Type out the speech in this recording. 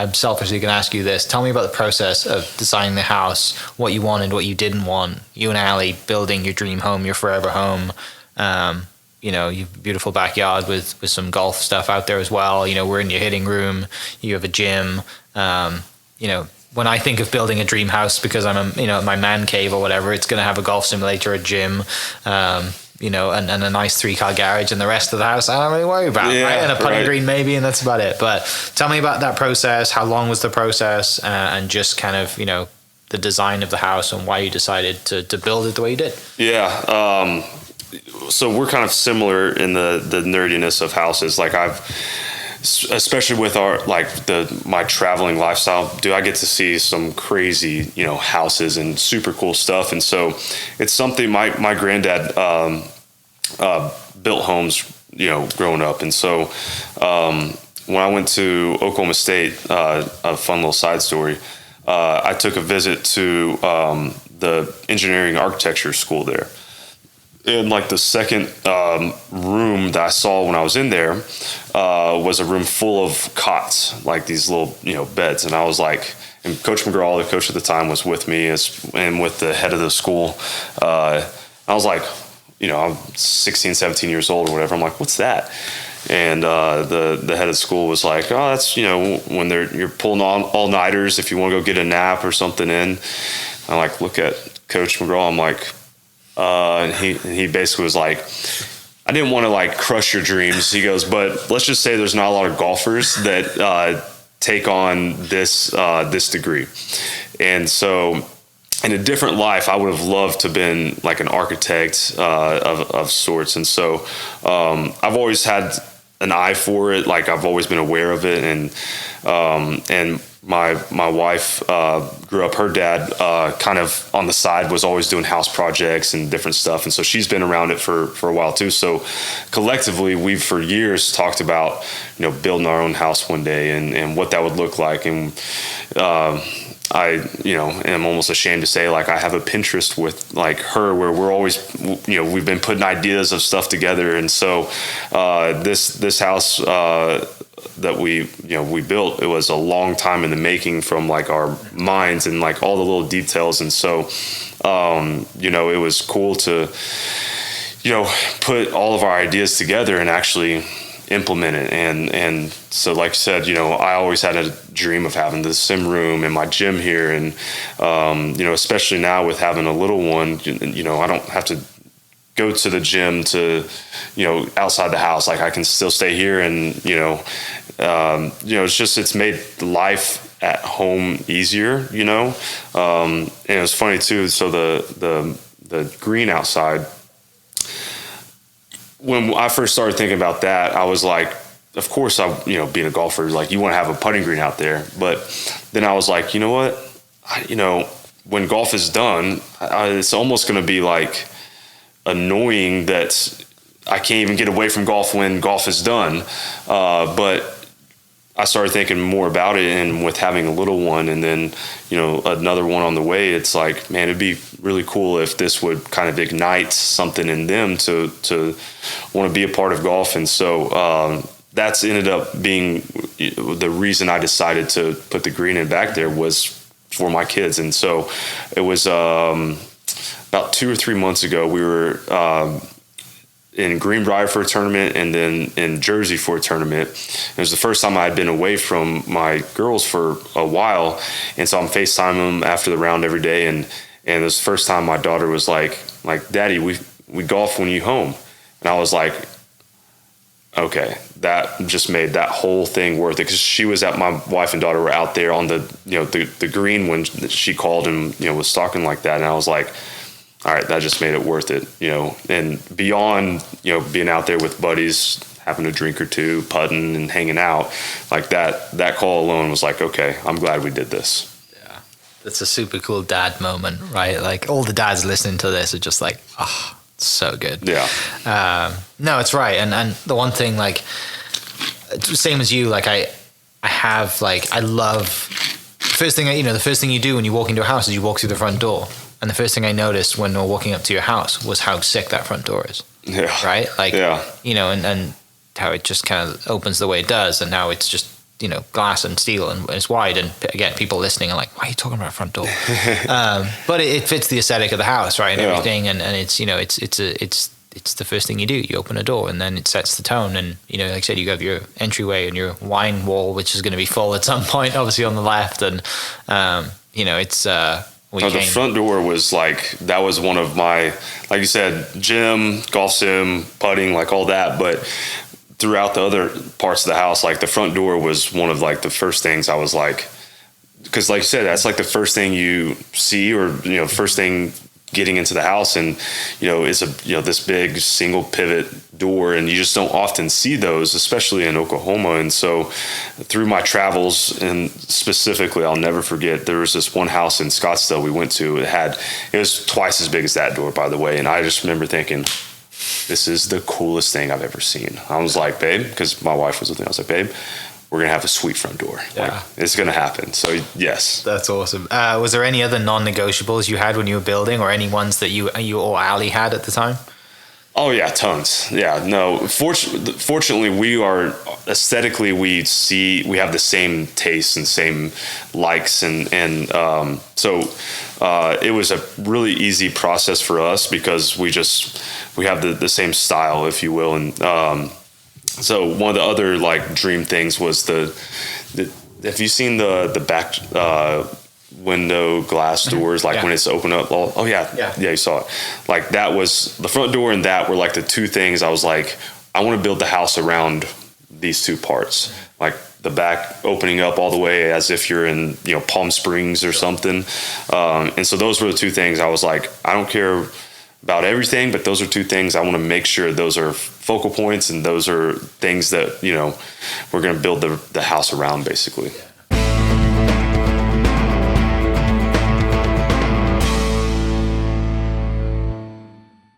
I'm selfishly going to ask you this. Tell me about the process of designing the house, what you wanted, what you didn't want. You and Ali building your dream home, your forever home. Your beautiful backyard with some golf stuff out there as well. We're in your hitting room. You have a gym. When I think of building a dream house, because I'm my man cave or whatever, it's going to have a golf simulator, a gym, and a nice 3-car garage, and the rest of the house I don't really worry about, right? And a putting green maybe, and that's about it. But tell me about that process. How long was the process, and just kind of, the design of the house and why you decided to build it the way you did? Yeah. So we're kind of similar in the nerdiness of houses. Like especially with my traveling lifestyle, I get to see some crazy, houses and super cool stuff. And so it's something my granddad, built homes, growing up. And so, when I went to Oklahoma State, a fun little side story, I took a visit to, the engineering architecture school there. And like the second room that I saw when I was in there was a room full of cots, like these little, beds. And I was like, and Coach McGraw, the coach at the time, was with me and with the head of the school. I was like, I'm 16, 17 years old or whatever. I'm like, what's that? And the head of the school was like, oh, that's, when you're pulling on all-nighters if you want to go get a nap or something in. I like look at Coach McGraw. I'm like, and he basically was like, I didn't want to like crush your dreams. He goes, but let's just say there's not a lot of golfers that take on this degree. And so in a different life, I would have loved to have been like an architect of sorts. And so I've always had an eye for it. Like I've always been aware of it. And my wife grew up, her dad kind of on the side was always doing house projects and different stuff. And so she's been around it for a while too. So collectively, we've for years talked about, building our own house one day and what that would look like. And I, am almost ashamed to say, like, I have a Pinterest with like her where we're always, we've been putting ideas of stuff together. And so this house that we built, it was a long time in the making from like our minds and like all the little details. And so, it was cool to, put all of our ideas together and actually implement it. And so like I said, I always had a dream of having the sim room and my gym here. And, especially now with having a little one, I don't have to go to the gym to, outside the house. Like I can still stay here and, it's made life at home easier, and it was funny too. So the green outside, when I first started thinking about that, I was like, of course, being a golfer, like you want to have a putting green out there. But then I was like, you know what? When golf is done, it's almost going to be like annoying that I can't even get away from golf when golf is done. But I started thinking more about it, and with having a little one and then, another one on the way, it's like, man, it'd be really cool if this would kind of ignite something in them to want to be a part of golf. And so that's ended up being the reason I decided to put the green in back there was for my kids. And so it was about 2 or 3 months ago, we were in Greenbrier for a tournament and then in Jersey for a tournament. It was the first time I had been away from my girls for a while. And so I'm FaceTiming them after the round every day. And it was the first time my daughter was like, Daddy, we golf when you home. And I was like, okay, that just made that whole thing worth it. Cause she was my wife and daughter were out there on the green when she called and, was talking like that. And I was like, all right, that just made it worth it, and beyond, being out there with buddies, having a drink or two, putting and hanging out, like that call alone was like, okay, I'm glad we did this. Yeah. That's a super cool dad moment, right? Like all the dads listening to this are just like, oh, it's so good. Yeah. No, it's right. And the one thing, like, same as you, like I love the first thing you do when you walk into a house is you walk through the front door. And the first thing I noticed when we were walking up to your house was how sick that front door is. Yeah. Right? Like, yeah. And how it just kind of opens the way it does. And now it's just, glass and steel and it's wide. And again, people listening are like, why are you talking about a front door? But it fits the aesthetic of the house, right? And everything. And it's, it's the first thing you do. You open a door and then it sets the tone. And, like I said, you have your entryway and your wine wall, which is going to be full at some point, obviously on the left. And, it's, the front door was like, that was one of my, like you said, gym, golf sim, putting, like all that. But throughout the other parts of the house, like the front door was one of like the first things I was like, because like you said, that's like the first thing you see, or, first thing getting into the house. And, it's this big single pivot door, and you just don't often see those, especially in Oklahoma. And so through my travels, and specifically, I'll never forget, there was this one house in Scottsdale we went to. It was twice as big as that door, by the way. And I just remember thinking, this is the coolest thing I've ever seen. I was like, babe, because my wife was with me, I was like, babe, we're going to have a sweet front door. Yeah. Like, it's going to happen. So, yes. That's awesome. Was there any other non-negotiables you had when you were building, or any ones that you or Ali had at the time? Oh, yeah, tons. Yeah, no. Fortunately, we are aesthetically, we have the same tastes and same likes. And so it was a really easy process for us, because we have the same style, if you will. And so one of the other like dream things was have you seen the back window glass doors, like when it's open up? Yeah, you saw it. Like that was the front door, and that were like the two things I was like, I want to build the house around these two parts, like the back opening up all the way as if you're in Palm Springs or something. And so those were the two things I was like, I don't care about everything, but those are two things I want to make sure those are focal points, and those are things that we're going to build the house around, basically.